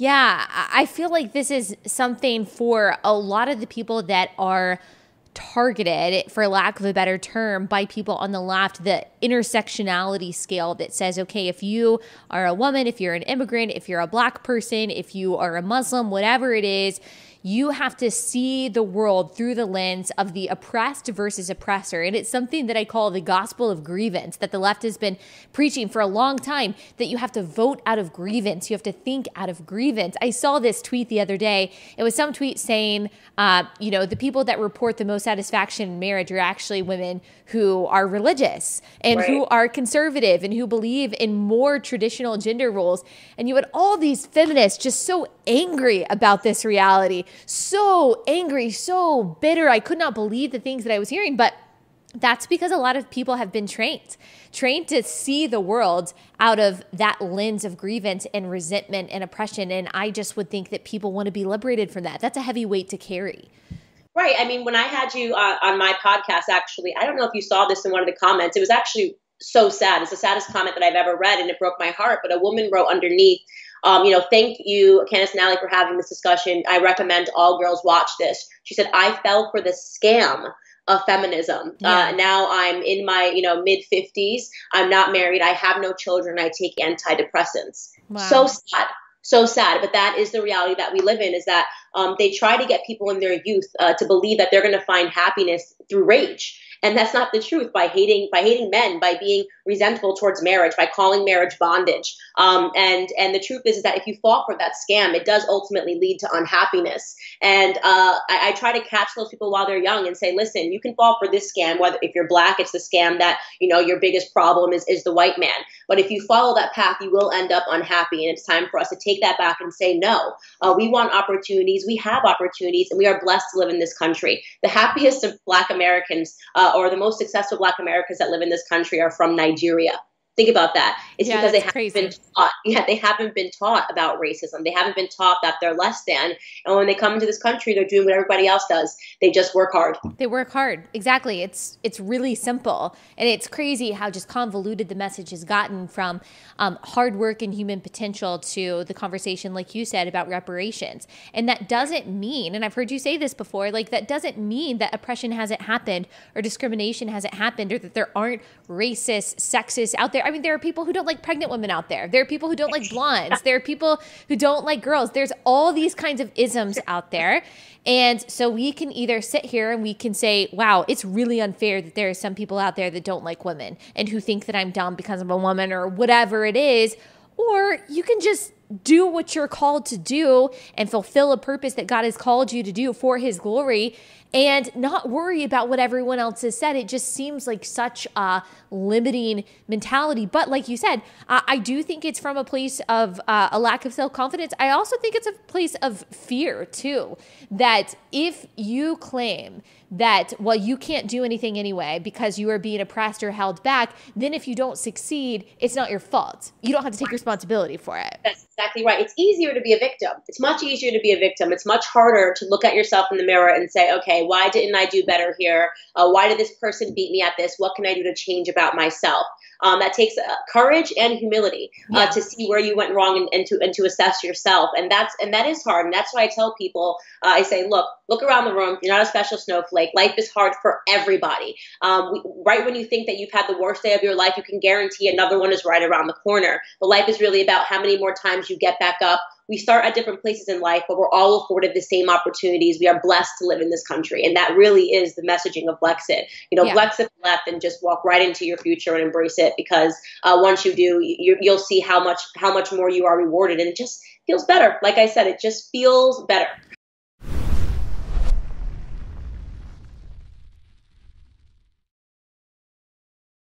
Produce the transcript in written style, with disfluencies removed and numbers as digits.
Yeah, I feel like this is something for a lot of the people that are targeted, for lack of a better term, by people on the left, the intersectionality scale that says, okay, if you are a woman, if you're an immigrant, if you're a Black person, if you are a Muslim, whatever it is, you have to see the world through the lens of the oppressed versus oppressor. And it's something that I call the gospel of grievance, that the left has been preaching for a long time, that you have to vote out of grievance. You have to think out of grievance. I saw this tweet the other day. It was some tweet saying, the people that report the most satisfaction in marriage are actually women who are religious and who are conservative and who believe in more traditional gender roles. And you had all these feminists just so angry about this reality, so angry, so bitter. I could not believe the things that I was hearing, but that's because a lot of people have been trained to see the world out of that lens of grievance and resentment and oppression. And I just would think that people want to be liberated from that. That's a heavy weight to carry. Right. I mean, when I had you on my podcast, actually, I don't know if you saw this in one of the comments. It was actually so sad. It's the saddest comment that I've ever read, and it broke my heart. But a woman wrote underneath, thank you, Candace and Allie, for having this discussion. I recommend all girls watch this. She said, I fell for the scam of feminism. Now I'm in my, mid 50s. I'm not married. I have no children. I take antidepressants. Wow. So sad. So sad. But that is the reality that we live in, is that they try to get people in their youth to believe that they're going to find happiness through rage. And that's not the truth. By hating men, by being resentful towards marriage, by calling marriage bondage. And the truth is that if you fall for that scam, it does ultimately lead to unhappiness. And I try to catch those people while they're young and say, listen, you can fall for this scam. Whether if you're Black, it's the scam that, your biggest problem is the white man. But if you follow that path, you will end up unhappy. And it's time for us to take that back and say, no, we want opportunities. We have opportunities, and we are blessed to live in this country. The happiest of Black Americans or the most successful Black Americans that live in this country are from Nigeria. Think about that. It's because they haven't been taught. Yeah, they haven't been taught about racism. They haven't been taught that they're less than. And when they come into this country, they're doing what everybody else does. They just work hard. They work hard. Exactly. It's really simple. And it's crazy how just convoluted the message has gotten, from hard work and human potential to the conversation, like you said, about reparations. And that doesn't mean, and I've heard you say this before, like that doesn't mean that oppression hasn't happened or discrimination hasn't happened, or that there aren't racist, sexist out there. I mean, there are people who don't like pregnant women out there. There are people who don't like blondes. There are people who don't like girls. There's all these kinds of isms out there. And so we can either sit here and we can say, wow, it's really unfair that there are some people out there that don't like women and who think that I'm dumb because I'm a woman or whatever it is. Or you can just do what you're called to do and fulfill a purpose that God has called you to do for His glory, and not worry about what everyone else has said. It just seems like such a limiting mentality. But like you said, I do think it's from a place of a lack of self-confidence. I also think it's a place of fear too, that if you claim that, well, you can't do anything anyway because you are being oppressed or held back, then if you don't succeed, it's not your fault. You don't have to take responsibility for it. That's exactly right. It's easier to be a victim. It's much easier to be a victim. It's much harder to look at yourself in the mirror and say, okay, why didn't I do better here? Why did this person beat me at this? What can I do to change about myself? That takes courage and humility to see where you went wrong and to assess yourself. And that is hard. And that's why I tell people, I say, look around the room. You're not a special snowflake. Life is hard for everybody. Right when you think that you've had the worst day of your life, you can guarantee another one is right around the corner. But life is really about how many more times you get back up. We start at different places in life, but we're all afforded the same opportunities. We are blessed to live in this country. And that really is the messaging of Blexit. Blexit left and just walk right into your future and embrace it, because once you do, you'll see how much more you are rewarded. And it just feels better. Like I said, it just feels better.